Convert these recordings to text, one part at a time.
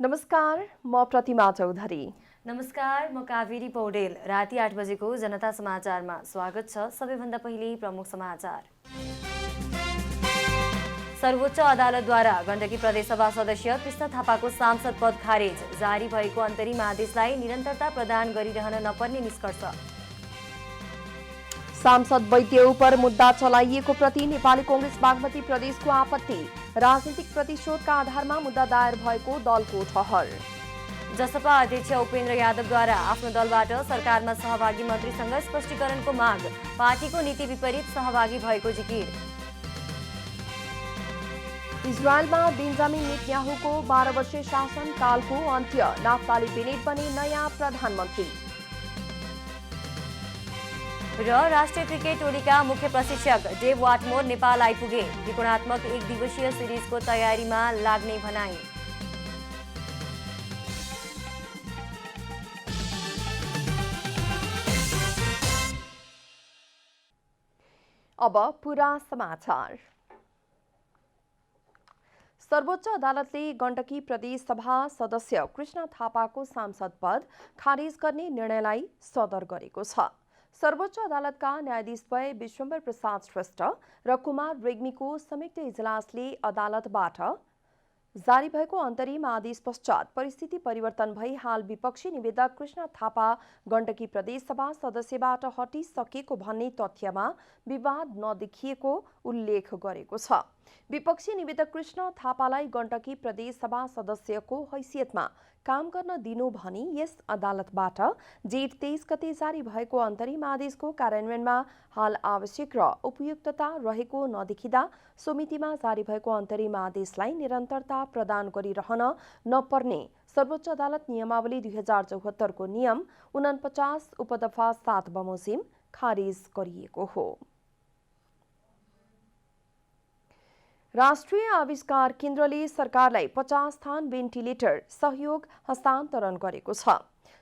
नमस्कार, म प्रतिमा चौधरी। नमस्कार, म कावेरी पौडेल। राति 8 बजेको जनता समाचारमा स्वागत छ। सबैभन्दा पहिले प्रमुख समाचार। सर्वोच्च अदालतद्वारा गण्डकी प्रदेशसभा सदस्य कृष्ण थापाको सांसद पद खारेज। जारी भएको अन्तरिम आदेशलाई निरन्तरता प्रदान गरिरहन नपर्ने निष्कर्ष। सांसद वैद्य उपर मुद्दा चलाइएको प्रति नेपाली कांग्रेस बागमती प्रदेशको आपत्ति। राजनीतिक प्रतिशोधका आधारमा मुद्दा दायर भएको दलको ठहर। जसपा अध्यक्ष उपेन्द्र यादवद्वारा आफ्नो दलबाट सरकारमा सहभागी मन्त्रीसँग स्पष्टीकरणको माग। पार्टीको नीति विपरीत सहभागी भएको जिकिर। इजरायलमा बेन्जामिन नेतन्याहुको 12 वर्षीय शासनकालको अन्त्य। नाफ्ताली बेनेट बने नयाँ प्रधानमन्त्री। र राष्ट्रिय क्रिकेट टोलीका मुख्य प्रशिक्षक डेभ वाटमोर नेपाल आइपुगे। त्रिकोणात्मक एक दिवसीय सिरिजको तयारीमा लाग्ने भनाई। अब पूरा समाचार। सर्वोच्च अदालतले गण्डकी प्रदेश सभा सदस्य कृष्ण थापाको सांसद पद खारेज गर्ने निर्णयलाई सदर गरेको छ। सर्वोच्च अदालतका न्यायाधीश द्वय विश्वम्भर प्रसाद श्रेष्ठ र कुमार रेग्मीको संयुक्त इजलासले अदालतबाट जारी भएको अन्तरिम आदेश पश्चात परिस्थिति परिवर्तन भई हाल विपक्षी निवेदक कृष्ण थापा गण्डकी प्रदेशसभा सदस्यबाट हटिसकेको भन्ने तथ्यमा विवाद नदेखिएको उल्लेख गरेको छ। विपक्षी निवेदक कृष्ण थापालाई गण्डकी प्रदेशसभा सदस्यको हैसियतमा काम गर्न दिनु भनी यस अदालतबाट जेठ 23 गते जारी भएको अन्तरिम आदेशको कार्यान्वयनमा हाल आवश्यक र उपयुक्तता रहेको नदेखिँदा समितिमा जारी भएको अन्तरिम आदेशलाई निरन्तरता प्रदान गरिरहन नपर्ने सर्वोच्च अदालत नियमावली 2074 को नियम 49 उपदफा 7 बमोजिम खारिज गरिएको हो। राष्ट्रिय आविष्कार केन्द्रले सरकारलाई 50 स्थान भेन्टिलेटर सहयोग हस्तान्तरण गरेको छ।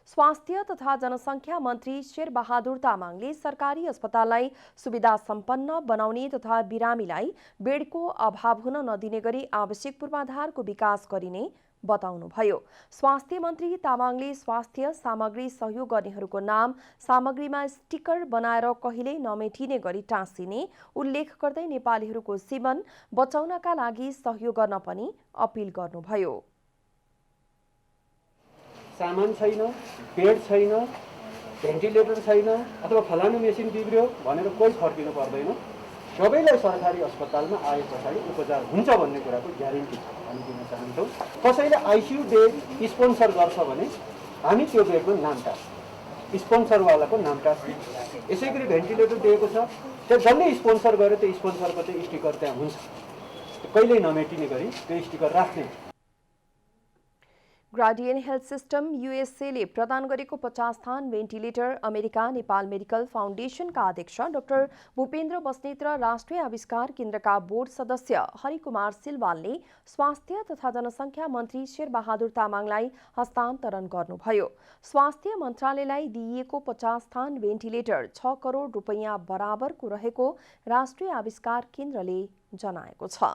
स्वास्थ्य तथा जनसङ्ख्या मन्त्री शेरबहादुर तामाङले सरकारी अस्पताललाई सुविधा सम्पन्न बनाउने तथा बिरामीलाई बेडको अभाव हुन नदिने गरी आवश्यक पूर्वाधारको विकास गरिने बताउनुभयो। स्वास्थ्य मन्त्री तामाङले स्वास्थ्य सामग्री सहयोग गर्नेहरूको नाम सामग्रीमा स्टिकर बनाएर कहिल्यै नमेटिने गरी टाँसिने उल्लेख गर्दै नेपालीहरूको जीवन बचाउनका लागि सहयोग गर्न पनि अपिल गर्नुभयो। सामान छैन, बेड छैन, भेन्टिलेटर छैन अथवा फलानु मेसिन बिग्रियो भनेर कोही फर्किनु पर्दैन। सबैलाई सरकारी अस्पतालमा आए पछाडि उपचार हुन्छ भन्ने कुराको ग्यारेन्टी छ हामी दिन चाहन्छौँ। कसैले आइसियु बेड स्पोन्सर गर्छ भने हामी त्यो बेडको नाम टाँस्छौँ, स्पोन्सरवालाको नाम टाँस्छौँ। यसै गरी भेन्टिलेटर दिएको छ त्यो जसले स्पोन्सर गर्यो त्यो स्पोन्सरको चाहिँ स्टिकर त्यहाँ हुन्छ, कहिल्यै नमेटिने गरी त्यो स्टिकर राख्ने। ग्राडियन हेल्थ सिस्टम यूएसएले प्रदान गरेको 50 स्थान भेन्टिलेटर अमेरिका नेपाल मेडिकल फाउन्डेसनका अध्यक्ष डाक्टर भूपेन्द्र बस्नेत र राष्ट्रिय आविष्कार केन्द्रका बोर्ड सदस्य हरिकुमार सिलवालले स्वास्थ्य तथा जनसङ्ख्या मन्त्री शेरबहादुर तामाङलाई हस्तान्तरण गर्नुभयो। स्वास्थ्य मन्त्रालयलाई दिइएको 50 स्थान भेन्टिलेटर 6 करोड रुपैयाँ बराबरको रहेको राष्ट्रिय आविष्कार केन्द्रले जनाएको छ।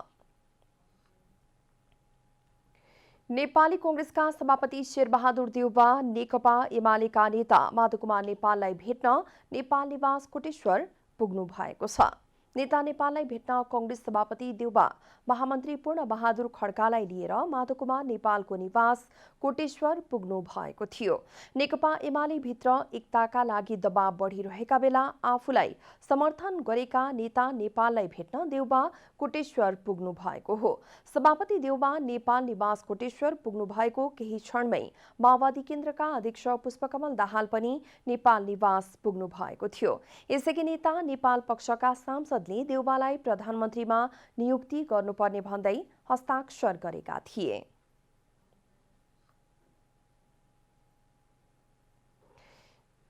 नेपाली कांग्रेसका सभापति शेरबहादुर देउवा नेकपा एमालेका नेता माधवकुमार नेपाललाई भेट्न नेपाल निवास कोटेश्वर पुग्नु भएको छ। नेता नेपाललाई भेट्न कांग्रेस सभापति देउवा महामन्त्री पूर्ण बहादुर खड्कालाई लिएर माधवकुमार नेपालको निवास कोटेश्वर पुग्नु भएको थियो। नेकपा एमाले भित्र एकताका लागि दबाव बढिरहेका बेला आफूलाई समर्थन गरेका नेता नेपाललाई भेट्न देउवा कोटेश्वर पुग्नु भएको हो। सभापति देउवा नेपाल निवास कोटेश्वर पुग्नु भएको केही क्षणमै माओवादी केन्द्रका अध्यक्ष पुष्पकमल दाहाल पनि नेपाल निवास पुग्नु भएको थियो। यसैगरी नेता नेपाल पक्षका सांसदले देउवालाई प्रधानमन्त्रीमा नियुक्ति गर्नुपर्ने भन्दै हस्ताक्षर गरेका थिए।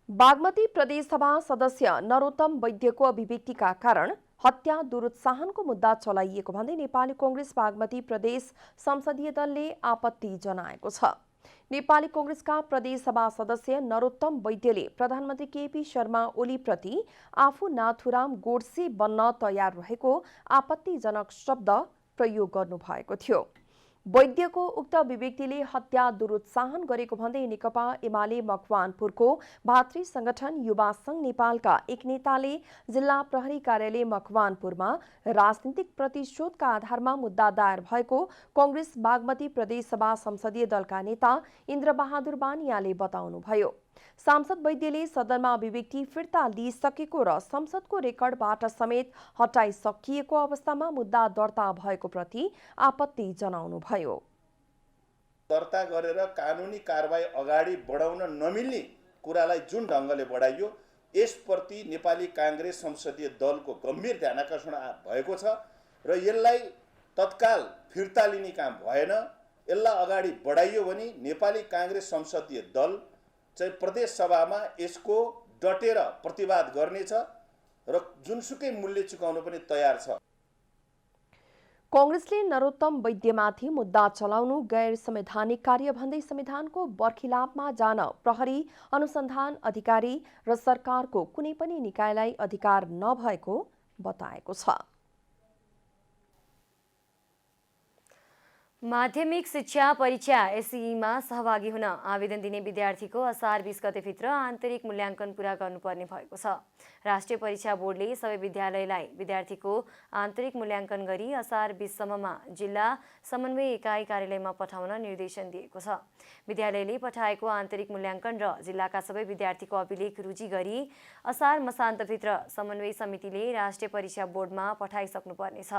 बागमती प्रदेशसभा सदस्य नरोत्तम वैद्यको अभिव्यक्तिका कारण हत्या दुरुत्साहनको मुद्दा चलाइएको भन्दै नेपाली कांग्रेस बागमती प्रदेश संसदीय दलले आपत्ति जनाएको छ। नेपाली कांग्रेसका प्रदेश सभा सदस्य नरोत्तम वैद्यले प्रधानमन्त्री केपी शर्मा ओलीप्रति आफू नाथुराम गोडसे बन्न तयार रहेको आपत्तिजनक शब्द प्रयोग गर्नुभएको थियो। वैद्यको उक्त अभिव्यक्तिले हत्या दुरुत्साहन गरेको भन्दै नेकपा एमाले मकवानपुरको भातृ संगठन युवा संघ नेपालका एक नेताले जिल्ला प्रहरी कार्यालय मकवानपुरमा राजनीतिक प्रतिशोधका आधारमा मुद्दा दायर भएको कांग्रेस बागमती प्रदेश सभा संसदीय दलका नेता इन्द्रबहादुर बानियाले बताउनुभयो। सांसद वैद्यले सदनमा अभिव्यक्ति फिर्ता लिइसकेको र संसदको रेकर्डबाट समेत हटाइसकिएको अवस्थामा मुद्दा दर्ता भएको प्रति आपत्ति जनाउनुभयो। दर्ता गरेर कानुनी कारबाही अगाडि बढाउन नमिल्ने कुरालाई जुन ढङ्गले बढाइयो यसप्रति नेपाली कांग्रेस संसदीय दलको गम्भीर ध्यानाकर्षण भएको छ र यसलाई तत्काल फिर्ता लिने काम भएन। यसलाई अगाडि बढाइयो भने नेपाली कांग्रेस संसदीय दल चाहिँ प्रदेश सभामा यसको डटेर प्रतिवाद गर्नेछ र जुनसुकै मूल्य चुकाउन पनि तयार छ। कांग्रेसले नरोत्तम वैद्यमाथि मुद्दा चलाउनु गैर संवैधानिक कार्य भन्दै संविधानको बर्खिलापमा जान प्रहरी, अनुसन्धान अधिकारी र सरकारको कुनै पनि निकायलाई अधिकार नभएको बताएको छ। माध्यमिक शिक्षा परीक्षा एसईमा सहभागी हुन आवेदन दिने विद्यार्थीको असार 20 गतेभित्र आन्तरिक मूल्याङ्कन पूरा गर्नुपर्ने भएको छ। राष्ट्रिय परीक्षा बोर्डले सबै विद्यालयलाई विद्यार्थीको आन्तरिक मूल्याङ्कन गरी असार 20 सम्ममा जिल्ला समन्वय इकाइ कार्यालयमा पठाउन निर्देशन दिएको छ। विद्यालयले पठाएको आन्तरिक मूल्याङ्कन र जिल्लाका सबै विद्यार्थीको अभिलेख रुजी गरी असार मसान्तभित्र समन्वय समितिले राष्ट्रिय परीक्षा बोर्डमा पठाइसक्नुपर्नेछ।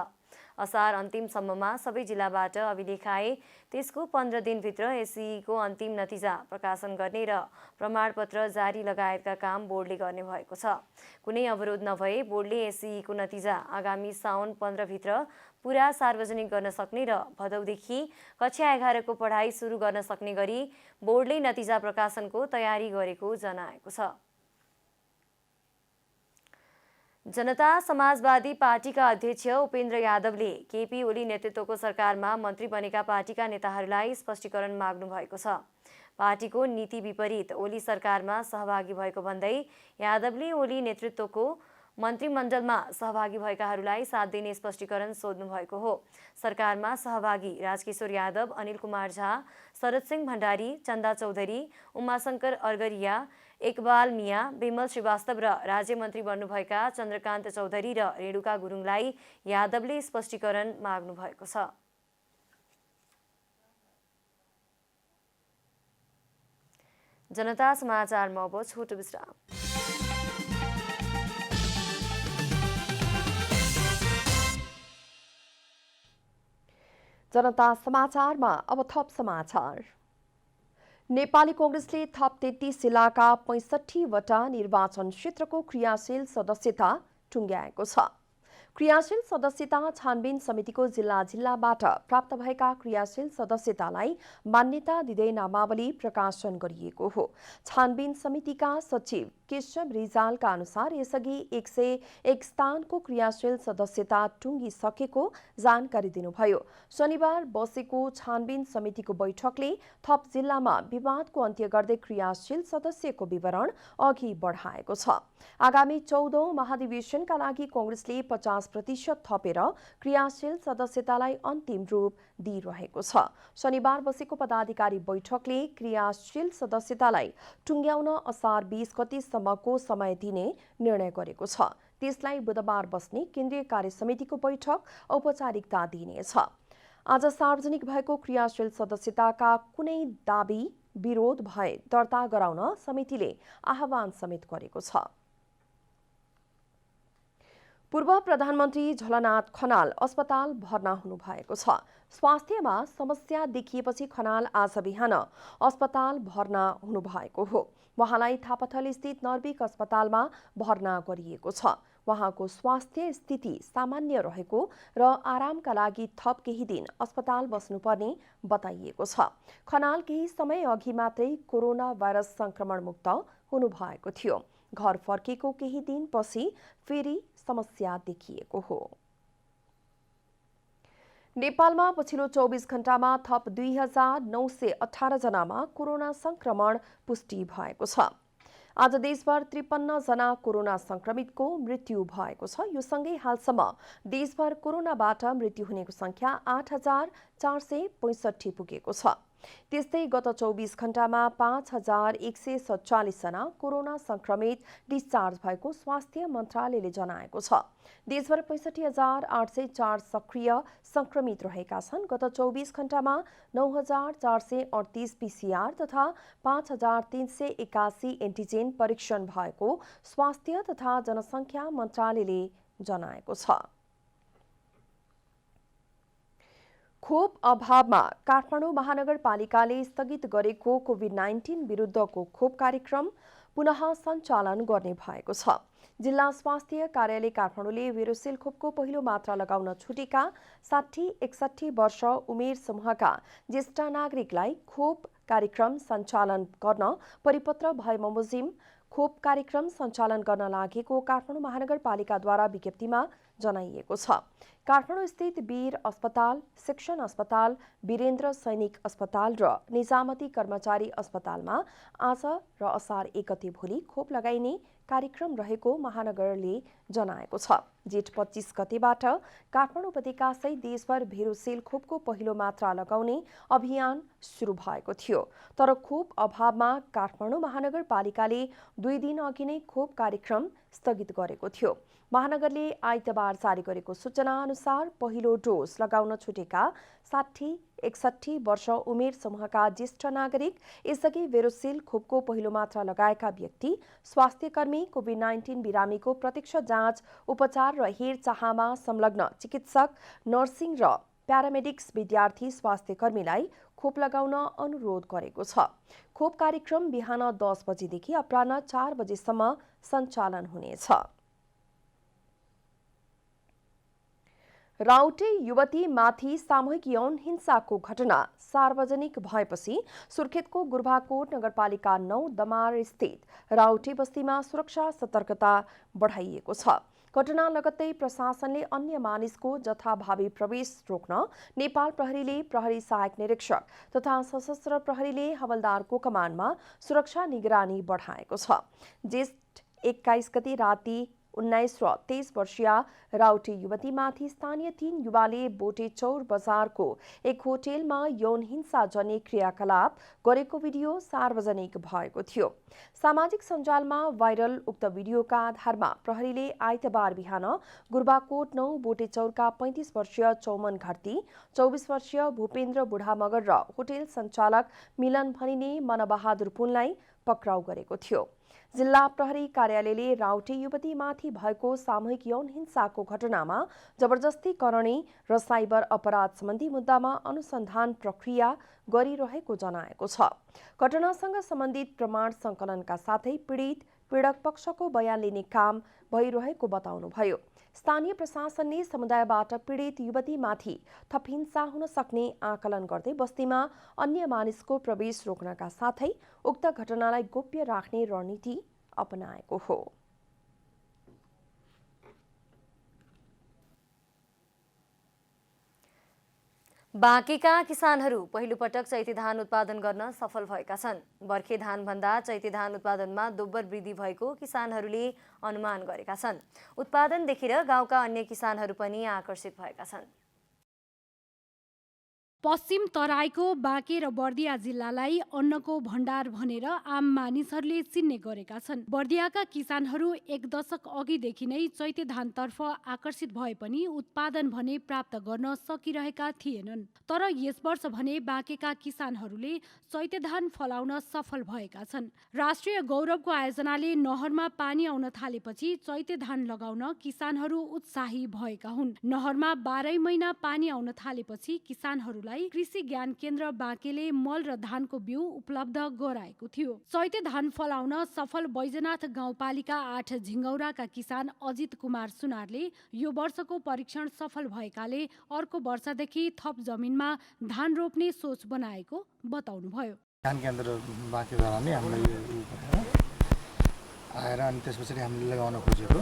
असार अन्तिमसम्ममा सबै जिल्लाबाट अभिलेख आए त्यसको 15 दिनभित्र एसईको अन्तिम नतिजा प्रकाशन गर्ने र प्रमाणपत्र जारी लगायतका काम बोर्डले गर्ने भएको छ। कुनै अवरोध नभए बोर्डले एसईको नतिजा आगामी साउन 15 भित्र पूरा सार्वजनिक गर्न सक्ने र भदौदेखि कक्षा 11 को पढाइ सुरु गर्न सक्ने गरी बोर्डले नतिजा प्रकाशनको तयारी गरेको जनाएको छ। जनता समाजवादी पार्टीका अध्यक्ष उपेन्द्र यादवले केपी ओली नेतृत्वको सरकारमा मन्त्री बनेका पार्टीका नेताहरूलाई स्पष्टीकरण माग्नु भएको छ। पार्टीको नीति विपरीत ओली सरकारमा सहभागी भएको भन्दै यादवले ओली नेतृत्वको मन्त्रीमण्डलमा सहभागी भएकाहरूलाई साथ दिने स्पष्टीकरण सोध्नु भएको हो। सरकारमा सहभागी राजकिशोर यादव, अनिल कुमार झा, शरद सिंह भण्डारी, चन्दा चौधरी, उमाशंकर अरगरिया, इकबाल मिया, विमल श्रीवास्तव र राज्यमन्त्री बन्नुभएका चन्द्रकान्त चौधरी र रेणुका गुरुङलाई यादवले स्पष्टीकरण माग्नु भएको छ। जनता समाचारमा अब छोटो विश्राम। जनता समाचारमा अब थप समाचार। नेपाली कांग्रेसले थप 33 जिल्लाका 65 वटा निर्वाचन क्षेत्रको क्रियाशील सदस्यता टुङ्ग्याएको छ। क्रियाशील सदस्यता छानबिन समितिको जिल्लाबाट प्राप्त भएका क्रियाशील सदस्यतालाई मान्यता दिँदै नामावली प्रकाशन गरिएको हो। छानबिन समितिका सचिव केशव रिजालका अनुसार यसअघि 101 स्थानको क्रियाशील सदस्यता टुङ्गिसकेको जानकारी दिनुभयो। शनिबार बसेको छानबिन समितिको बैठकले थप जिल्लामा विवादको अन्त्य गर्दै क्रियाशील सदस्यको विवरण अघि बढाएको छ। आगामी 14औं महाधिवेशनका लागि कांग्रेसले 50% थपेर क्रियाशील सदस्यतालाई अन्तिम रूप दिइरहेको छ। शनिबार बसेको पदाधिकारी बैठकले क्रियाशील सदस्यतालाई टुङ्ग्याउन असार 20 गतेसम्मको समय दिने निर्णय गरेको छ। त्यसलाई बुधबार बस्ने केन्द्रीय कार्यसमितिको बैठक औपचारिकता दिइनेछ। आज सार्वजनिक भएको क्रियाशील सदस्यताका कुनै दाबी विरोध भए दर्ता गराउन समितिले आह्वान समेत गरेको छ। पूर्व प्रधानमन्त्री झलनाथ खनाल अस्पताल भर्ना हुनुभएको छ। स्वास्थ्यमा समस्या देखिएपछि खनाल आज बिहान अस्पताल भर्ना हुनुभएको हो। उहाँलाई थापाथल स्थित नर्विक अस्पतालमा भर्ना गरिएको छ। उहाँको स्वास्थ्य स्थिति सामान्य रहेको र आरामका लागि थप केही दिन अस्पताल बस्नुपर्ने बताइएको छ। खनाल केही समय अघि मात्रै कोरोना भाइरस संक्रमण मुक्त हुनुभएको थियो। घर फर्केको केही दिनपछि फेरि समस्या देखिएको हो। नेपालमा पछिल्लो 24 घण्टामा थप 2918 जनामा कोरोना संक्रमण पुष्टि भएको छ। आज देशभर 53 जना कोरोना संक्रमितको मृत्यु भएको छ। यो सँगै हालसम्म देशभर कोरोनाबाट मृत्यु हुनेको संख्या 8,465 पुगेको छ। त्यस्तै गत 24 घण्टामा 5,147 जना कोरोना संक्रमित डिस्चार्ज भएको स्वास्थ्य मन्त्रालयले जनाएको छ। देशभर 65,804 सक्रिय संक्रमित रहेका छन्। गत 24 घण्टामा 9,438 पीसीआर तथा 5,381 एन्टिजेन परीक्षण भएको स्वास्थ्य तथा जनसङ्ख्या मन्त्रालयले जनाएको छ। खोप अभावमा काठमाडौँ महानगरपालिकाले स्थगित गरेको कोभिड-19 विरुद्धको खोप कार्यक्रम पुनः सञ्चालन गर्ने भएको छ। जिल्ला स्वास्थ्य कार्यालय काठमाडौँले भेरोसिल खोपको पहिलो मात्रा लगाउन छुटेका 60-61 वर्ष उमेर समूहका ज्येष्ठ नागरिकलाई खोप कार्यक्रम सञ्चालन गर्न परिपत्र भए बमोजिम खोप कार्यक्रम सञ्चालन गर्न लागेको काठमाडौँ महानगरपालिकाद्वारा विज्ञप्तिमा जनाइएको छ। काठमाडौँ स्थित वीर अस्पताल, शिक्षण अस्पताल, वीरेन्द्र सैनिक अस्पताल र निजामती कर्मचारी अस्पतालमा आज र असार 1 गते भोलि खोप लगाइने कार्यक्रम रहेको महानगरले जनाएको छ। जेठ 25 गतेबाट काठमाडौँ उपत्यकासहित देशभर भेरोसिल खोपको पहिलो मात्रा लगाउने अभियान सुरु भएको थियो। तर खोप अभावमा काठमाडौँ महानगरपालिकाले 2 दिन अघि नै खोप कार्यक्रम स्थगित गरेको थियो। महानगरले आइतबार जारी गरेको सूचना अनुसार पहिलो डोज लगाउन छुटेका 60-61 वर्ष उमेर समूहका ज्येष्ठ नागरिक, यसअघि भेरोसिल खोपको पहिलो मात्रा लगाएका व्यक्ति, स्वास्थ्यकर्मी, कोभिड-19 बिरामीको प्रत्यक्ष जाँच, उपचार र हेरचाहमा संलग्न चिकित्सक, नर्सिङ र प्यारामेडिक्स विद्यार्थी स्वास्थ्यकर्मीलाई खोप लगाउन अनुरोध गरेको छ। खोप कार्यक्रम बिहान 10 बजेदेखि अपराह्न 4 बजेसम्म सञ्चालन हुनेछ। राउटे युवतीमाथि सामूहिक यौन हिंसाको घटना सार्वजनिक भएपछि सुर्खेतको गुर्भाकोट नगरपालिका 9 दमार स्थित राउटे बस्तीमा सुरक्षा सतर्कता बढाइएको छ। घटना लगत्तै प्रशासनले अन्य मानिसको जथाभावी प्रवेश रोक्न नेपाल प्रहरीले प्रहरी सहायक निरीक्षक तथा सशस्त्र प्रहरीले हवलदारको कमानमा सुरक्षा निगरानी बढाएको छ। जेठ 21 गते राति 19 र 23 वर्षीय राउटे युवतीमाथि स्थानीय 3 युवाले बोटेचौर बजारको एक होटेलमा यौन हिंसाजन्य क्रियाकलाप गरेको भिडियो सार्वजनिक भएको थियो। सामाजिक सञ्जालमा भाइरल उक्त भिडियोका आधारमा प्रहरीले आइतबार बिहान गुर्भाकोट 9 बोटेचौरका 35 वर्षीय चौमन घरती, 24 वर्षीय भूपेन्द्र बुढा मगर र होटेल सञ्चालक मिलन भनिने मनबहादुर पुनलाई पक्राउ गरेको थियो। जिल्ला प्रहरी कार्यालयले राउटे युवतीमाथि भएको सामूहिक यौन हिंसाको घटनामा जबरजस्ती करणी र साइबर अपराध सम्बन्धी मुद्दामा अनुसन्धान प्रक्रिया गरिरहेको जनाएको छ। घटनासँग सम्बन्धित प्रमाण सङ्कलनका साथै पीडक पक्षको बयान लिने काम भइरहेको बताउनुभयो। स्थानीय प्रशासनले समुदायबाट पीडित युवतीमाथि थप हिंसा हुन सक्ने आकलन गर्दै बस्तीमा अन्य मानिसको प्रवेश रोक्नका साथै उक्त घटनालाई गोप्य राख्ने रणनीति अपनाएको हो। बाँकेका किसानहरू पहिलोपटक चैते धान उत्पादन गर्न सफल भएका छन्। बर्खे धानभन्दा चैते धान उत्पादनमा दोब्बर वृद्धि भएको किसानहरूले अनुमान गरेका छन्। उत्पादन देखेर गाउँका अन्य किसानहरू पनि आकर्षित भएका छन्। पश्चिम तराईको बाँके र बर्दिया जिल्लालाई अन्नको भण्डार भनेर आम मानिसहरूले चिन्ने गरेका छन्। बर्दियाका किसानहरू 1 दशक अघिदेखि नै चैते धानतर्फ आकर्षित भए पनि उत्पादन भने प्राप्त गर्न सकिरहेका थिएनन्। तर यस वर्ष भने बाँकेका किसानहरूले चैते धान फलाउन सफल भएका छन्। राष्ट्रिय गौरवको आयोजनाले नहरमा पानी आउन थालेपछि चैते धान लगाउन किसानहरू उत्साही भएका हुन्। नहरमा 12 महिना पानी आउन थालेपछि किसानहरूलाई कृषि ज्ञान केन्द्र बाँकेले मल र धानको बिउ उपलब्ध गराएको थियो। चैते धान फलाउन सफल बैजनाथ गाउँपालिका 8 झिङ्गौराका किसान अजित कुमार सुनारले यो वर्षको परीक्षण सफल भएकाले अर्को वर्षदेखि थप जमिनमा धान रोप्ने सोच बनाएको बताउनुभयो। धान केन्द्र बाँकेद्वारा नै हामीले यो आएर अनि त्यस पछाडि हामीले लगाउन खोजेको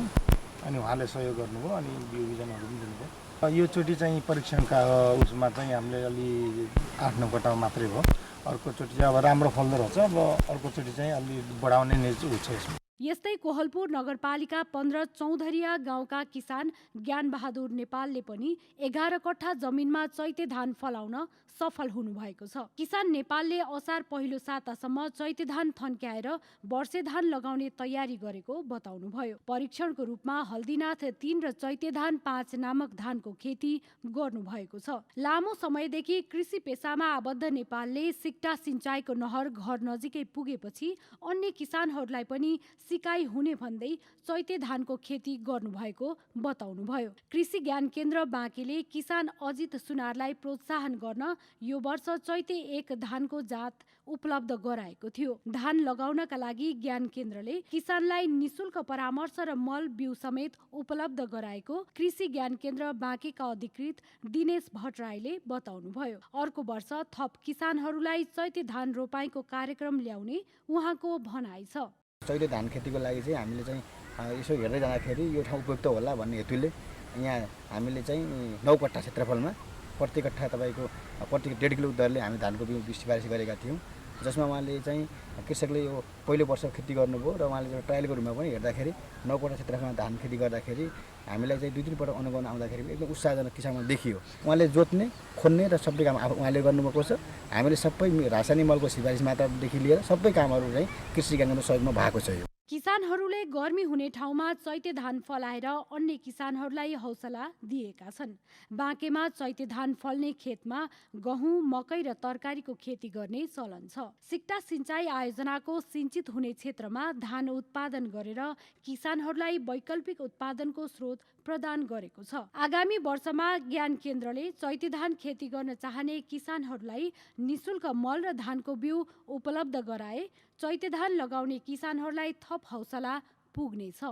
अनि उहाँले सहयोग गर्नुभयो अनि बिउ बिजनहरू पनि दिनुभयो। योचोटि चाहिँ परीक्षणका उसमा चाहिँ हामीले अलि 8-9 वटा मात्रै भयो। अर्कोचोटि चाहिँ अब राम्रो फल्दो रहेछ। अब अर्कोचोटि चाहिँ अलि बढाउने निज छ यसमा। यस्तै कोहलपुर नगरपालिका 15 चौधरिया गाउँका किसान ज्ञानबहादुर नेपालले पनि 11 कट्ठा जमिनमा चैते धान फलाउन सफल हुनुभएको छ। किसान नेपालले असार पहिलो सातासम्म चैते धान थन्क्याएर वर्षे धान लगाउने तयारी गरेको बताउनुभयो। परीक्षणको रूपमा हल्दीनाथ 3 र चैते धान 5 नामक धानको खेती गर्नुभएको छ। लामो समयदेखि कृषि पेसामा आबद्ध नेपालले सिक्टा सिंचाइको नहर घर नजिकै पुगेपछि अन्य किसानहरूलाई पनि सिकाइ हुने भन्दै चैते धानको खेती गर्नुभएको बताउनुभयो। कृषि ज्ञान केन्द्र बाँकेले किसान अजित सुनारलाई प्रोत्साहन गर्न यो वर्ष चैते 1 धानको जात उपलब्ध गराएको थियो। धान लगाउनका लागि ज्ञान केन्द्रले किसानलाई निशुल्क परामर्श र मल बिउ समेत उपलब्ध गराएको कृषि ज्ञान केन्द्र बाँकेका अधिकृत दिनेश भट्टराईले बताउनुभयो। अर्को वर्ष थप किसानहरूलाई चैते धान रोपाईको कार्यक्रम ल्याउने उहाँको भनाइ छ। चैते धान खेतीको लागि चाहिँ हामीले चाहिँ यसो हेर्दै जाँदाखेरि यो ठाउँ उपयुक्त होला भन्ने हेतुले यहाँ हामीले चाहिँ 9 कट्ठा क्षेत्रफलमा प्रति कट्ठा तपाईँको प्रति 1.5 किलो दरले हामी धानको बिउ सिफारिस गरेका थियौँ, जसमा उहाँले चाहिँ कृषकले यो पहिलो वर्ष खेती गर्नुभयो र उहाँले चाहिँ ट्रायलको रूपमा पनि हेर्दाखेरि 9 कट्ठा क्षेत्रफलमा धान खेती गर्दाखेरि हामीलाई चाहिँ 2-3 पटक अनुभव आउँदाखेरि एकदम उत्साहजनक किसानमा देखियो। उहाँले जोत्ने खोज्ने र सबै काम उहाँले गर्नुभएको छ। हामीले सबै रासायनिक मलको सिफारिस मात्रादेखि लिएर सबै कामहरू चाहिँ कृषि ज्ञानको सहयोगमा भएको छ। यो किसानहरूले गर्मी हुने ठाउँमा चैते धान फलाएर अन्य किसानहरूलाई हौसला दिएका छन्। बाँकेमा चैते धान फल्ने खेतमा गहुँ, मकै र तरकारीको खेती गर्ने चलन छ। सिक्टा सिंचाई आयोजनाको सिंचित हुने क्षेत्रमा धान उत्पादन गरेर किसानहरूलाई वैकल्पिक उत्पादनको स्रोत प्रदान गरेको छ। आगामी वर्षमा ज्ञान केन्द्रले चैते धान खेती गर्न चाहने किसानहरूलाई निशुल्क मल र धानको बिउ उपलब्ध गराए चैते धान लगाउने किसानहरूलाई थप हौसला पुग्नेछ।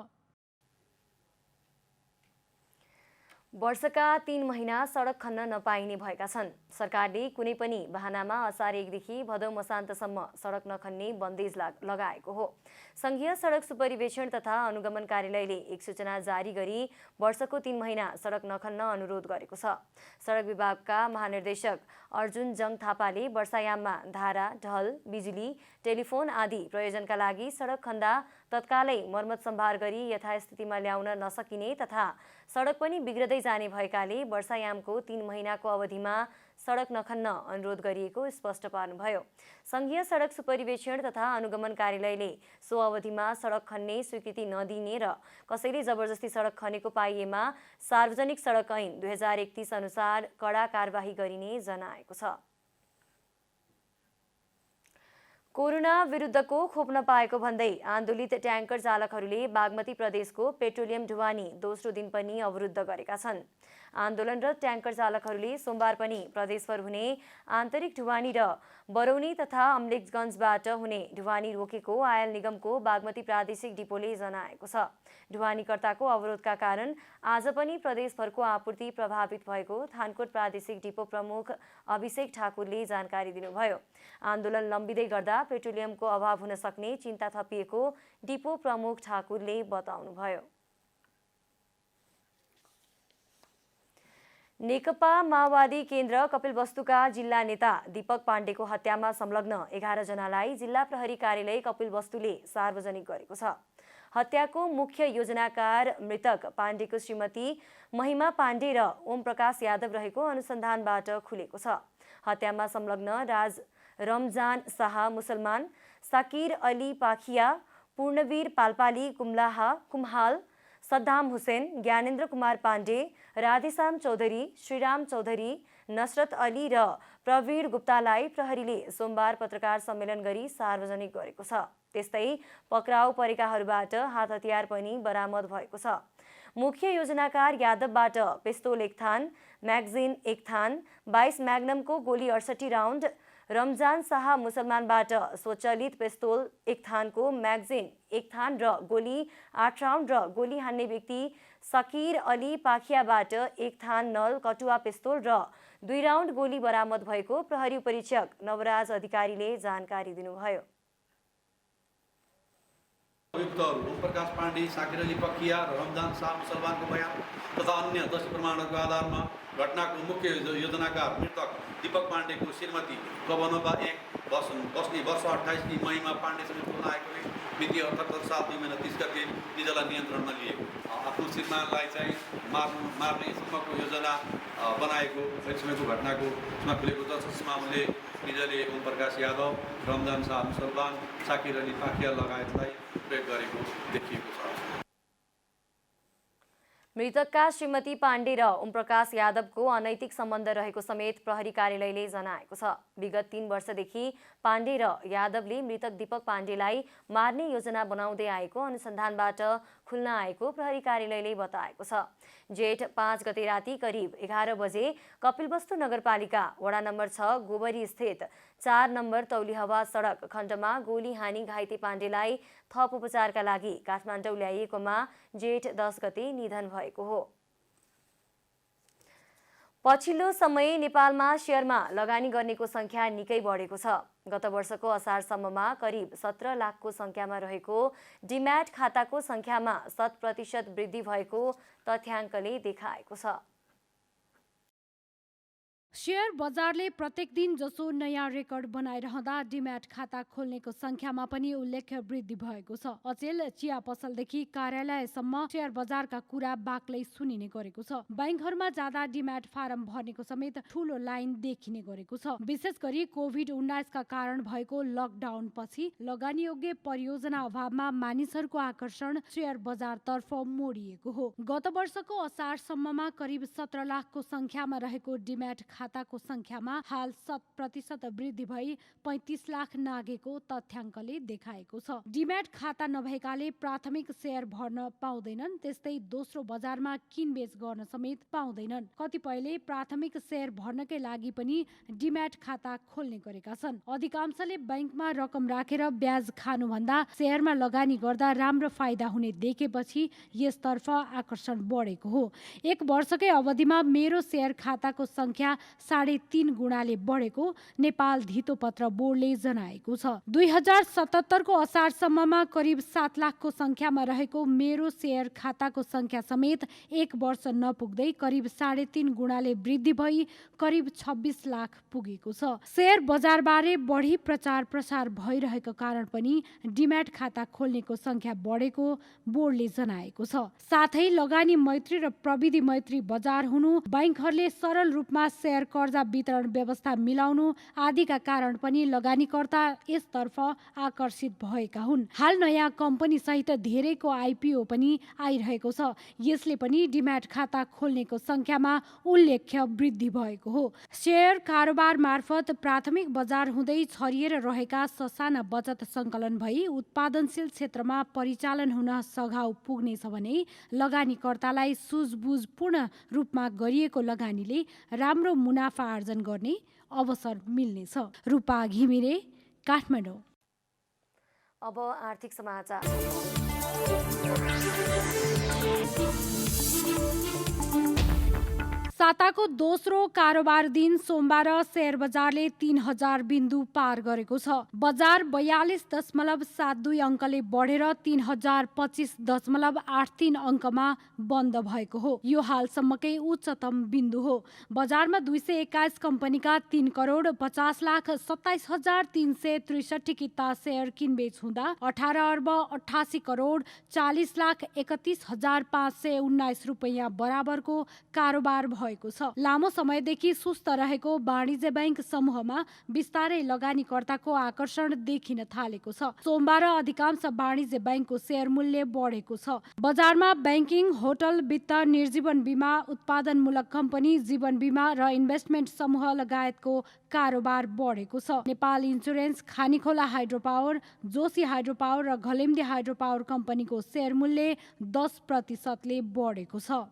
वर्षका 3 महिना सडक खन्न नपाइने भएका छन्। सरकारले कुनै पनि बहानामा असार 1 देखि भदौ मसान्तसम्म सडक नखन्ने बन्देज लगाएको हो। संघीय सडक सुपरिवेक्षण तथा अनुगमन कार्यालयले एक सूचना जारी गरी वर्षको 3 महिना सडक नखन्न अनुरोध गरेको छ। सडक विभागका महानिर्देशक अर्जुन जङ थापाले वर्षायाममा धारा, ढल, बिजुली, टेलिफोन आदि प्रयोजनका लागि सडक खन्दा तत्कालै मर्मत सम्भार गरी यथास्थितिमा ल्याउन नसकिने तथा सडक पनि बिग्रदै जाने भएकाले वर्षायामको 3 महिनाको अवधिमा सडक नखन्न अनुरोध गरिएको स्पष्ट पार्नुभयो। संघीय सडक सुपरिवेक्षण तथा अनुगमन कार्यालयले सो अवधिमा सडक खन्ने स्वीकृति नदिने र कसैले जबरजस्ती सडक खनेको पाइएमा सार्वजनिक सडक ऐन 2031 अनुसार कडा कारबाही गरिने जनाएको छ। कोरोना विरुद्धको खोप नपाएको भन्दै आन्दोलित ट्याङ्कर चालकहरूले बागमती प्रदेशको पेट्रोलियम ढुवानी दोस्रो दिन पनि अवरुद्ध गरेका छन्। आन्दोलनरत ट्याङ्कर चालकहरूले सोमबार पनि प्रदेशभर हुने आन्तरिक ढुवानी र बरौनी तथा अम्लेखगञ्जबाट हुने ढुवानी रोकेको आयल निगमको बागमती प्रादेशिक डिपोले जनाएको छ। ढुवानीकर्ताको अवरोधका कारण आज पनि प्रदेशभरको आपूर्ति प्रभावित भएको थानकोट प्रादेशिक डिपो प्रमुख अभिषेक ठाकुरले जानकारी दिनुभयो। आन्दोलन लम्बिँदै गर्दा पेट्रोलियमको अभाव हुन सक्ने चिन्ता थपिएको डिपो प्रमुख ठाकुरले बताउनुभयो। नेकपा माओवादी केन्द्र कपिलवस्तुका जिल्ला नेता दीपक पाण्डेको हत्यामा संलग्न 11 जनालाई जिल्ला प्रहरी कार्यालय कपिलवस्तुले सार्वजनिक गरेको छ। हत्याको मुख्य योजनाकार मृतक पाण्डेको श्रीमती महिमा पाण्डे र ओम प्रकाश यादव रहेको अनुसन्धानबाट खुलेको छ। हत्यामा संलग्न रमजान शाह मुसलमान, साकिर अली पाखिया, पूर्णवीर पाल्पाली कुम्हाल, सद्दाम हुसैन, ज्ञानेन्द्र कुमार पाण्डे, राधेश्याम चौधरी, श्रीराम चौधरी, नसरत अली र प्रवीण गुप्तालाई प्रहरीले सोमबार पत्रकार सम्मेलन गरी सार्वजनिक गरेको छ। त्यस्तै पक्राउ परेकाहरूबाट हात हतियार पनि बरामद भएको छ। मुख्य योजनाकार यादवबाट पिस्तोल 1 थान, म्यागजिन 1 थान, 22 म्याग्नमको गोली 68 राउन्ड, रमजान शाह मुसलमानबाट स्वचालित पिस्तोल 1 थानको म्यागजिन 1 थान र गोली 8 राउन्ड र गोली हान्ने व्यक्ति सकीर अली पाखियाबाट 1 थान नल कटुवा पिस्तोल र 2 राउन्ड गोली बरामद भएको प्रहरी उपरीक्षक नवराज अधिकारीले जानकारी दिनुभयो। अभियुक्तहरू ओमप्रकाश पाण्डे, साकिर अली पकिया र रमजान शाह मुसलमानको बयान तथा अन्य 10 प्रमाणहरूको आधारमा घटनाको मुख्य योजनाकार मृतक दीपक पाण्डेको श्रीमती कवनबा 1 बस्ने वर्ष 28 की महिमा पाण्डे समेत बोल्न आएकोले मिति 78 साल 2 महिना 30 गते निजलाई नियन्त्रणमा लिएको आफ्नो श्रीमानलाई चाहिँ मार्ने सम्मको योजना बनाएको समयको घटनाको खुलेको छ। जसमा उनले निजले ओमप्रकाश यादव, रमजान शाह मुसलमान, साकिर अली पाखिया लगायतलाई प्रयोग गरेको देखिएको छ। मृतकका श्रीमती पाण्डे र ओमप्रकाश यादवको अनैतिक सम्बन्ध रहेको समेत प्रहरी कार्यालयले जनाएको छ। विगत 3 वर्षदेखि पाण्डे र यादवले मृतक दीपक पाण्डेलाई मार्ने योजना बनाउँदै आएको अनुसन्धानबाट खुल्न आएको प्रहरी कार्यालयले बताएको छ। जेठ 5 गते राति करिब 11 बजे कपिलवस्तु नगरपालिका वडा नम्बर 6 गोबरी स्थित 4 नम्बर तौलिहवा सडक खण्डमा गोली हानी घाइते पाण्डेलाई थप उपचारका लागि काठमाडौँ ल्याइएकोमा जेठ 10 गते निधन भएको हो। पछिल्लो समय नेपालमा शेयरमा लगानी गर्नेको संख्या निकै बढेको छ। गत वर्षको असारसम्ममा करिब 17 लाखको संख्यामा रहेको डिम्याट खाताको संख्यामा 7% वृद्धि भएको तथ्याङ्कले देखाएको छ। शेयर बजारले प्रत्येक दिन जसो नयाँ रेकर्ड बनाइरहँदा डिम्याट खाता खोल्नेको संख्यामा पनि उल्लेख्य वृद्धि भएको छ। अचेल चिया पसलदेखि कार्यालयसम्म शेयर बजारका कुरा बाक्लै सुनिने गरेको छ। बैंकहरूमा जाँदा डिम्याट फारम भर्नेको समेत ठूलो लाइन देखिने गरेको छ। विशेष गरी कोभिड-19 का कारण भएको लकडाउन पछि लगानीयोग्य परियोजना अभावमा मानिसहरूको आकर्षण शेयर बजारतर्फ मोडिएको हो। गत वर्षको असारसम्ममा करिब 17 लाखको संख्यामा रहेको डिम्याट खाताको संख्यामा हाल 7% वृद्धि भई 35 लाख नागेको तथ्याङ्कले देखाएको छ। डिम्याट खाता नभएकाले प्राथमिक शेयर भर्न पाउँदैनन्, त्यस्तै दोस्रो बजारमा किनबेच गर्न समेत पाउँदैनन्। कतिपयले प्राथमिक शेयर भर्नकै लागि पनि डिम्याट खाता खोल्ने गरेका छन्। अधिकांशले बैंकमा रकम राखेर ब्याज खानुभन्दा शेयरमा लगानी गर्दा राम्रो फाइदा हुने देखेपछि यसतर्फ आकर्षण बढेको हो। 1 वर्षकै अवधिमा मेरो शेयर खाताको संख्या 3.5 गुणाले बढेको नेपाल धितोपत्र बोर्डले जनाएको छ। 2077 को असारसम्ममा करिब 7 लाखको संख्यामा रहेको मेरो शेयर खाताको संख्या समेत 1 वर्ष नपुग्दै करिब 3.5 गुणाले वृद्धि भई करिब 26 लाख पुगेको छ। शेयर बजारबारे बढी प्रचार प्रसार भइरहेको कारण पनि डिम्याट खाता खोल्नेको संख्या बढेको बोर्डले जनाएको छ। साथै लगानी मैत्री र प्रविधि मैत्री बजार हुनु, बैंकहरूले सरल रूपमा शेयर कर्जा वितरण व्यवस्था मिलाउनु आदिका कारण पनि लगानीकर्ता यसतर्फ आकर्षित भएका हुन्। हाल नयाँ कम्पनी सहित धेरैको आइपिओ पनि आइरहेको छ। यसले पनि डिम्याट खाता खोल्नेको संख्यामा उल्लेख्य वृद्धि भएको हो। शेयर कारोबार मार्फत प्राथमिक बजार हुँदै छरिएर रहेका ससाना बचत सङ्कलन भई उत्पादनशील क्षेत्रमा परिचालन हुन सघाउ पुग्नेछ भने लगानीकर्तालाई सुझबुझपूर्ण रूपमा गरिएको लगानीले राम्रो मुनाफा आर्जन गर्ने अवसर मिल्नेछ। रूपा घिमिरे, काठमाडौँ। अब आर्थिक समाचार। साताको दोस्रो कारोबार दिन सोमबार शेयर बजारले 3000 बिन्दु पार गरेको छ। बजार 42.72 अङ्कले बढेर 3025.83 अङ्कमा बन्द भएको हो। यो हालसम्मकै उच्चतम बिन्दु हो। बजारमा 221 कम्पनीका 3,50,27,363 किता शेयर किनबेच हुँदा 18,88,40,31,519 रुपैयाँ बराबरको कारोबार भएको छ। लामो समयदेखि सुस्त रहेको वाणिज्य बैंक समूहमा बिस्तारै लगानीकर्ताको आकर्षण देखिन थालेको छ। सोमबार अधिकांश वाणिज्य बैंकको शेयर मूल्य बढेको छ। बजारमा बैंकिङ, होटल, वित्त, निर्जीवन बीमा, उत्पादनमूलक कम्पनी, जीवन बीमा र इन्भेस्टमेन्ट समूह लगायतको कारोबार बढेको छ। Nepal insurance, Khanikhola hydropower, Joshi hydropower र घलेम्डी हाइड्रोपावर कम्पनीको शेयर मूल्य 10% ले बढेको छ।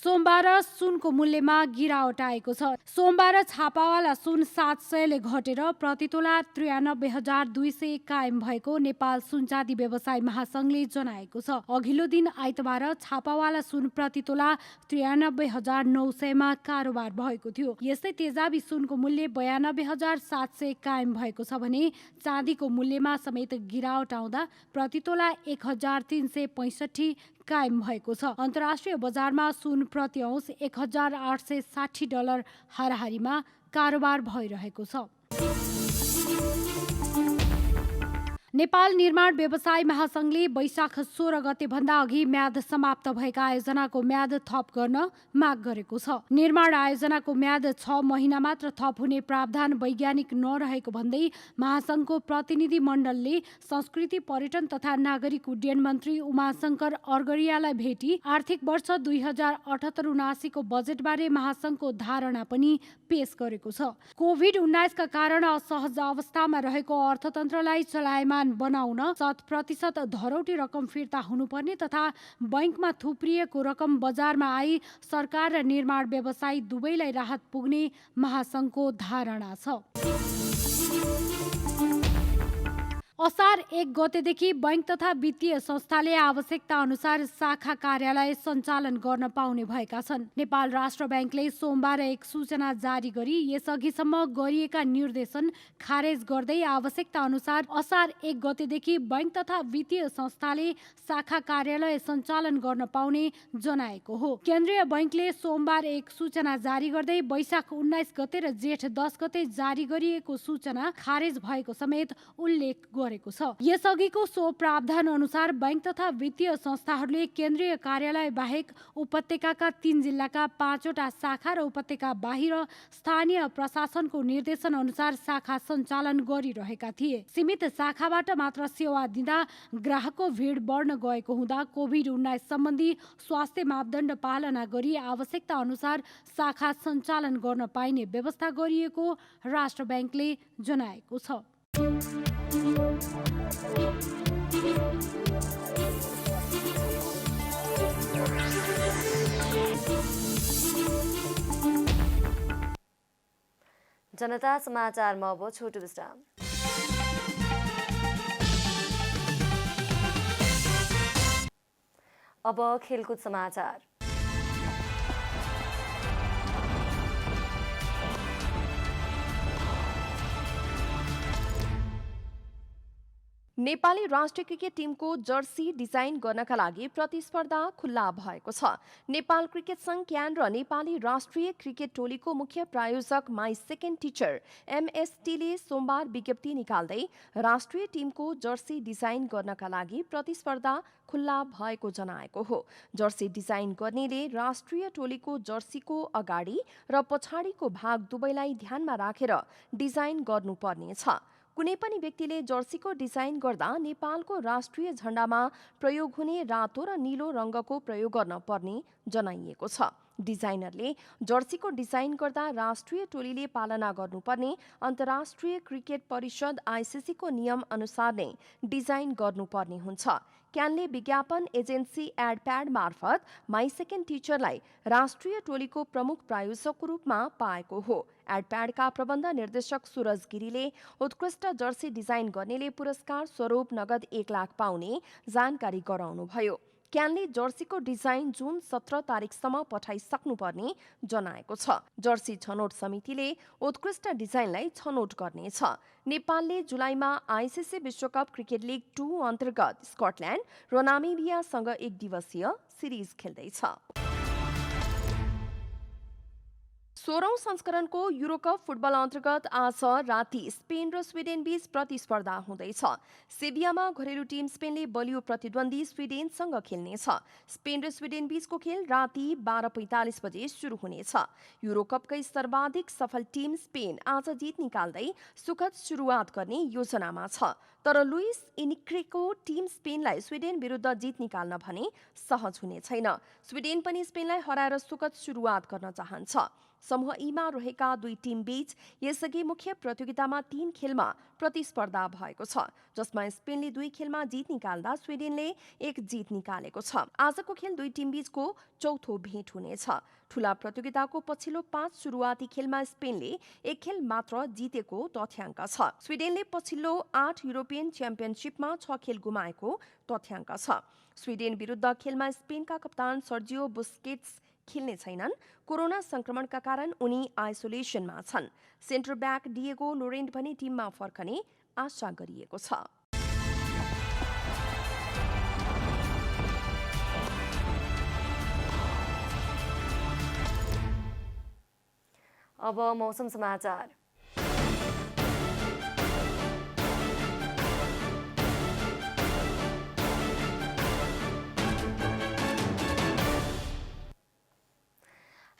सोमबार सुनको मूल्यमा गिरावट आएको छ। सोमबार छापावाला सुन 700ले घटेर प्रतितोला 93,200 कायम भएको नेपाल सुनचाँदी व्यवसाय महासंघले जनाएको छ। अघिल्लो दिन आइतबार छापावाला सुन प्रतितोला 93,900मा कारोबार भएको थियो। यस्तै तेजाबी सुनको मूल्य 92,700 कायम भएको छ भने चाँदीको मूल्यमा समेत गिरावट आउँदा प्रतितोला 1,365 कायम भएको छ। अन्तर्राष्ट्रिय बजारमा सुन प्रति औंस $1,860 हाराहारीमा कारोबार भइरहेको छ। नेपाल निर्माण व्यवसाय महासंघले वैशाख 16 गते भन्दा अघि म्याद समाप्त भएका आयोजनाको म्याद थप गर्न माग गरेको छ। निर्माण आयोजनाको म्याद 6 महिना मात्र थप हुने प्रावधान वैज्ञानिक नरहेको भन्दै महासंघको प्रतिनिधि मण्डलले संस्कृति पर्यटन तथा नागरिक उड्डयन मन्त्री उमाशंकर अर्गरियालाई भेटी आर्थिक वर्ष 2078-79 को बजेटबारे महासंघको धारणा पनि पेश गरेको छ। कोभिड-19 का कारण असहज अवस्थामा रहेको अर्थतन्त्रलाई चलायमान बनाउन 100% धरौटी रकम फिर्ता हुनुपर्ने तथा बैंकमा थुप्रिएको रकम बजारमा आई सरकार र निर्माण व्यवसायी दुवैलाई राहत पुग्ने महासंघको धारणा छ। असार 1 गतेदेखि बैंक तथा वित्तीय संस्थाले आवश्यकता अनुसार शाखा कार्यालय सञ्चालन गर्न पाउने भएका छन्। नेपाल राष्ट्र बैंकले सोमबार एक सूचना जारी गरी यसअघिसम्म गरिएका निर्देशन खारेज गर्दै आवश्यकता अनुसार असार 1 गतेदेखि बैंक तथा वित्तीय संस्थाले शाखा कार्यालय सञ्चालन गर्न पाउने जनाएको हो। केन्द्रीय बैंकले सोमबार एक सूचना जारी गर्दै वैशाख 19 गते र जेठ 10 गते जारी गरिएको सूचना खारेज भएको समेत उल्लेख गरेको छ। यसअघिको सो प्रावधान अनुसार बैंक तथा वित्तीय संस्थाहरूले केन्द्रीय कार्यालय बाहेक उपत्यकाका 3 जिल्लाका 5 वटा शाखा र उपत्यका बाहिर स्थानीय प्रशासनको निर्देशन अनुसार शाखा सञ्चालन गरिरहेका थिए। सीमित शाखाबाट मात्र सेवा दिँदा ग्राहकको भिड बढ्न गएको हुँदा कोभिड-19 सम्बन्धी स्वास्थ्य मापदण्ड पालना गरी आवश्यकता अनुसार शाखा सञ्चालन गर्न पाइने व्यवस्था गरिएको राष्ट्र बैंकले जनाएको छ। जनता समाचारमा अब छोटो विश्राम। अब खेलकुद समाचार। नेपाली राष्ट्रिय क्रिकेट टिमको जर्सी डिजाइन गर्नका लागि प्रतिस्पर्धा खुल्ला भएको छ। नेपाल क्रिकेट संघ क्यान र नेपाली राष्ट्रिय क्रिकेट टोलीको मुख्य प्रायोजक माई सेकेन्ड टिचर एमएसटीले सोमबार विज्ञप्ति निकाल्दै राष्ट्रिय टिमको जर्सी डिजाइन गर्नका लागि प्रतिस्पर्धा खुल्ला भएको जनाएको हो। जर्सी डिजाइन गर्नेले राष्ट्रिय टोलीको जर्सीको अगाडि र पछाडिको भाग दुवैलाई ध्यानमा राखेर डिजाइन गर्नुपर्नेछ। कुनै पनि व्यक्तिले जर्सीको डिजाइन गर्दा नेपालको राष्ट्रिय झण्डामा प्रयोग हुने रातो र नीलो रङ्गको प्रयोग गर्न पर्ने जनाइएको छ। डिजाइनरले जर्सीको डिजाइन गर्दा राष्ट्रिय टोलीले पालना गर्नुपर्ने अन्तर्राष्ट्रिय क्रिकेट परिषद आइसिसीको नियम अनुसार नै डिजाइन गर्नुपर्ने हुन्छ। क्यानले विज्ञापन एजेन्सी एडप्याड मार्फत माई सेकेन्ड टिचरलाई राष्ट्रिय टोलीको प्रमुख प्रायोजकको रूपमा पाएको हो। एडप्याडका प्रबन्ध निर्देशक सुरज गिरीले उत्कृष्ट जर्सी डिजाइन गर्नेले पुरस्कार स्वरूप नगद 1 लाख पाउने जानकारी गराउनुभयो। क्यानले जर्सीको डिजाइन जुन 17 तारिकसम्म पठाइसक्नुपर्ने जनाएको छ। जर्सी छनौट समितिले उत्कृष्ट डिजाइनलाई छनौट गर्नेछ। नेपालले जुलाईमा आइसिसी विश्वकप क्रिकेट लिग 2 अन्तर्गत स्कटल्याण्ड र नामिबियासँग 1 दिवसीय सिरिज खेल्दैछ। 16औं संस्करणको युरोकप फुटबल अन्तर्गत आज राति स्पेन र स्विडेन बीच प्रतिस्पर्धा हुँदैछ। सेभियामा घरेलु टिम स्पेनले बलियो प्रतिद्वन्दी स्विडेनसँग खेल्नेछ। स्पेन र स्विडेन बीचको खेल राति 12:45 बजे सुरु हुनेछ। युरोकपकै सर्वाधिक सफल टिम स्पेन आज जित निकाल्दै सुखद सुरुवात गर्ने योजनामा छ। तर लुइस इनिक्रेको टिम स्पेनलाई स्विडेन विरुद्ध जित निकाल्न भने सहज हुने छैन। स्विडेन पनि स्पेनलाई हराएर सुखद सुरुवात गर्न चाहन्छ। समूह ईमा रहेका 2 टिम बीच यसअघि मुख्य प्रतियोगितामा 3 खेलमा प्रतिस्पर्धा भएको छ, जसमा स्पेनले 2 खेलमा जित निकाल्दा स्विडेनले 1 जित निकालेको छ। आजको खेल 2 टिम बीचको चौथो भेट हुनेछ। ठूला प्रतियोगिताको पछिल्लो 5 सुरुवाती खेलमा स्पेनले 1 खेल मात्र जितेको तथ्याङ्क छ। स्विडेनले पछिल्लो 8 युरोपियन च्याम्पियनशिपमा 6 खेल गुमाएको तथ्याङ्क छ। स्विडेन विरुद्ध खेलमा स्पेनका कप्तान सर्जियो बुस्केट्स खेल्ने छैनन्। कोरोना संक्रमणका कारण उनी आइसोलेसनमा छन्। सेन्टर ब्याक डिएगो लोरेन्ट पनि टिममा फर्कने आशा गरिएको छ। अब मौसम समाचार।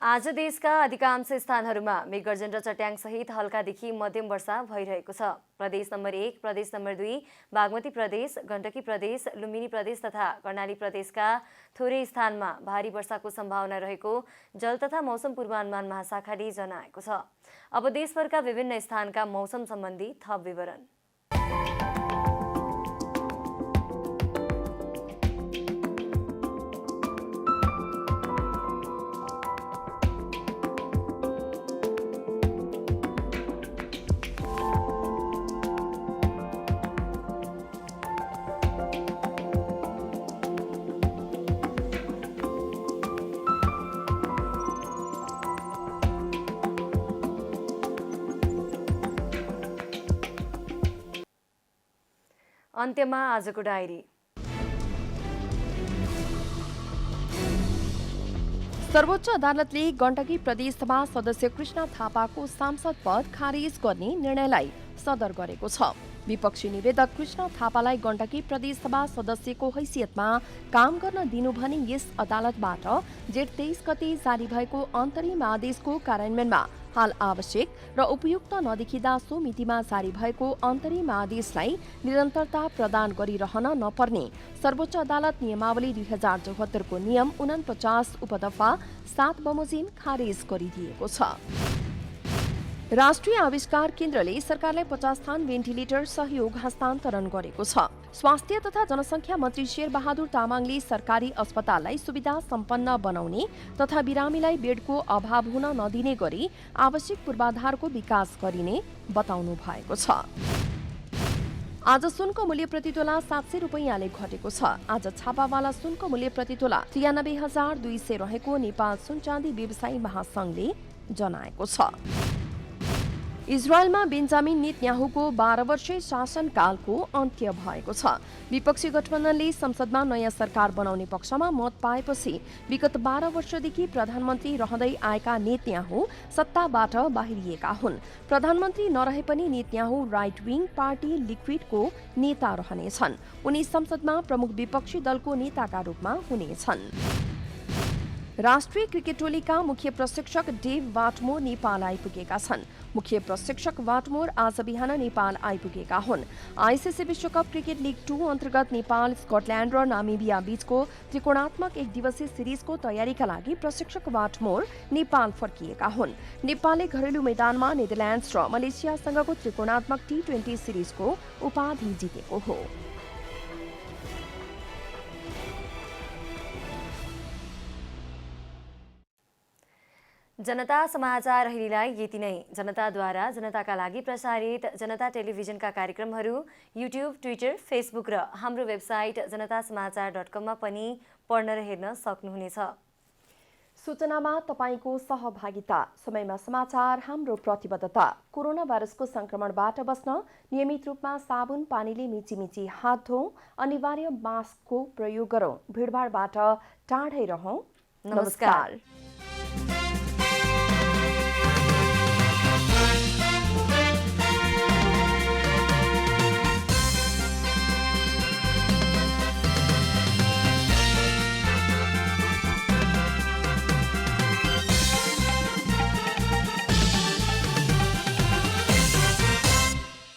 आज देशका अधिकांश स्थानहरूमा मेघगर्जन र चट्याङसहित हल्कादेखि मध्यम वर्षा भइरहेको छ। प्रदेश नम्बर 1, प्रदेश नम्बर 2, बागमती प्रदेश, गण्डकी प्रदेश, लुम्बिनी प्रदेश तथा कर्णाली प्रदेशका थोरै स्थानमा भारी वर्षाको सम्भावना रहेको जल तथा मौसम पूर्वानुमान महाशाखाले जनाएको छ। अब देशभरका विभिन्न स्थानका मौसम सम्बन्धी थप विवरण। अन्त्यमा आजको डायरी। सर्वोच्च अदालतले गण्डकी प्रदेशसभा सदस्य कृष्ण थापाको सांसद पद खारिज गर्ने निर्णयलाई सदर गरेको छ। विपक्षी निवेदक कृष्ण थापालाई गण्डकी प्रदेशसभा सदस्यको हैसियतमा काम गर्न दिनु भने यस अदालतबाट जेठ 23 गते जारी भएको अन्तरिम आदेशको कार्यान्वयनमा हाल आवश्यक र उपयुक्त नदेखिँदा सो मितिमा जारी भएको अन्तरिम आदेशलाई निरन्तरता प्रदान गरिरहन नपर्ने सर्वोच्च अदालत नियमावली 2074 को नियम 49 उपदफा 7 बमोजिम खारेज गरिदिएको छ। राष्ट्रिय आविष्कार केन्द्रले सरकारलाई 50 स्थान भेन्टिलेटर सहयोग हस्तान्तरण गरेको छ। स्वास्थ्य तथा जनसङ्ख्या मन्त्री शेरबहादुर तामाङले सरकारी अस्पताललाई सुविधा सम्पन्न बनाउने तथा बिरामीलाई बेडको अभाव हुन नदिने गरी आवश्यक पूर्वाधारको विकास गरिने बताउनु भएको छ। आज सुनको मूल्य प्रतितोला 700 रुपैयाँले घटेको छ। आज छापावाला सुनको मूल्य प्रतितोला 93,200 रहेको नेपाल सुन चाँदी व्यवसायी महासंघले जनाएको छ। इजरायलमा बेन्जामिन नेतन्याहुको 12 वर्षीय शासनकालको अन्त्य भएको छ। विपक्षी गठबन्धनले संसदमा नयाँ सरकार बनाउने पक्षमा मत पाएपछि विगत 12 वर्षदेखि प्रधानमन्त्री रहँदै आएका नेतन्याहु सत्ताबाट बाहिरिएका हुन्। प्रधानमन्त्री नरहे पनि नेतन्याहु राइट विङ पार्टी लिक्विडको नेता रहनेछन्। उनी संसदमा प्रमुख विपक्षी दलको नेताका रूपमा हुनेछन्। राष्ट्रिय क्रिकेट टोलीका मुख्य प्रशिक्षक डेभ वाटमोर नेपाल आइपुगेका छन्। मुख्य प्रशिक्षक वाटमोर आज बिहान नेपाल आइपुगेका हुन्। आइसिसी विश्वकप क्रिकेट लिग 2 अन्तर्गत नेपाल, स्कटल्याण्ड र नामिबिया बीचको त्रिकोणात्मक 1 दिवसीय सिरिजको तयारीका लागि प्रशिक्षक वाटमोर नेपाल फर्किएका हुन्। नेपालले घरेलु मैदानमा नेदरल्याण्ड्स र मलेसियासँगको त्रिकोणात्मक T20 सिरिजको उपाधि जितेको हो। जनता समाचार अहिलेलाई यति नै। जनताद्वारा जनताका लागि प्रसारित जनता टेलिभिजनका कार्यक्रमहरू युट्युब, ट्विटर, फेसबुक र हाम्रो वेबसाइट जनतासमाचार.com मा पनि पढ्न र हेर्न सक्नुहुनेछ। सूचनामा तपाईको सहभागिता, समयमा समाचार हाम्रो प्रतिबद्धता। कोरोना भाइरसको संक्रमणबाट बस्न नियमित रूपमा साबुन पानीले मिचिमिची हात धौँ, अनिवार्य मास्कको प्रयोग गरौँ, भिडभाडबाट टाढै रहौँ। नमस्कार।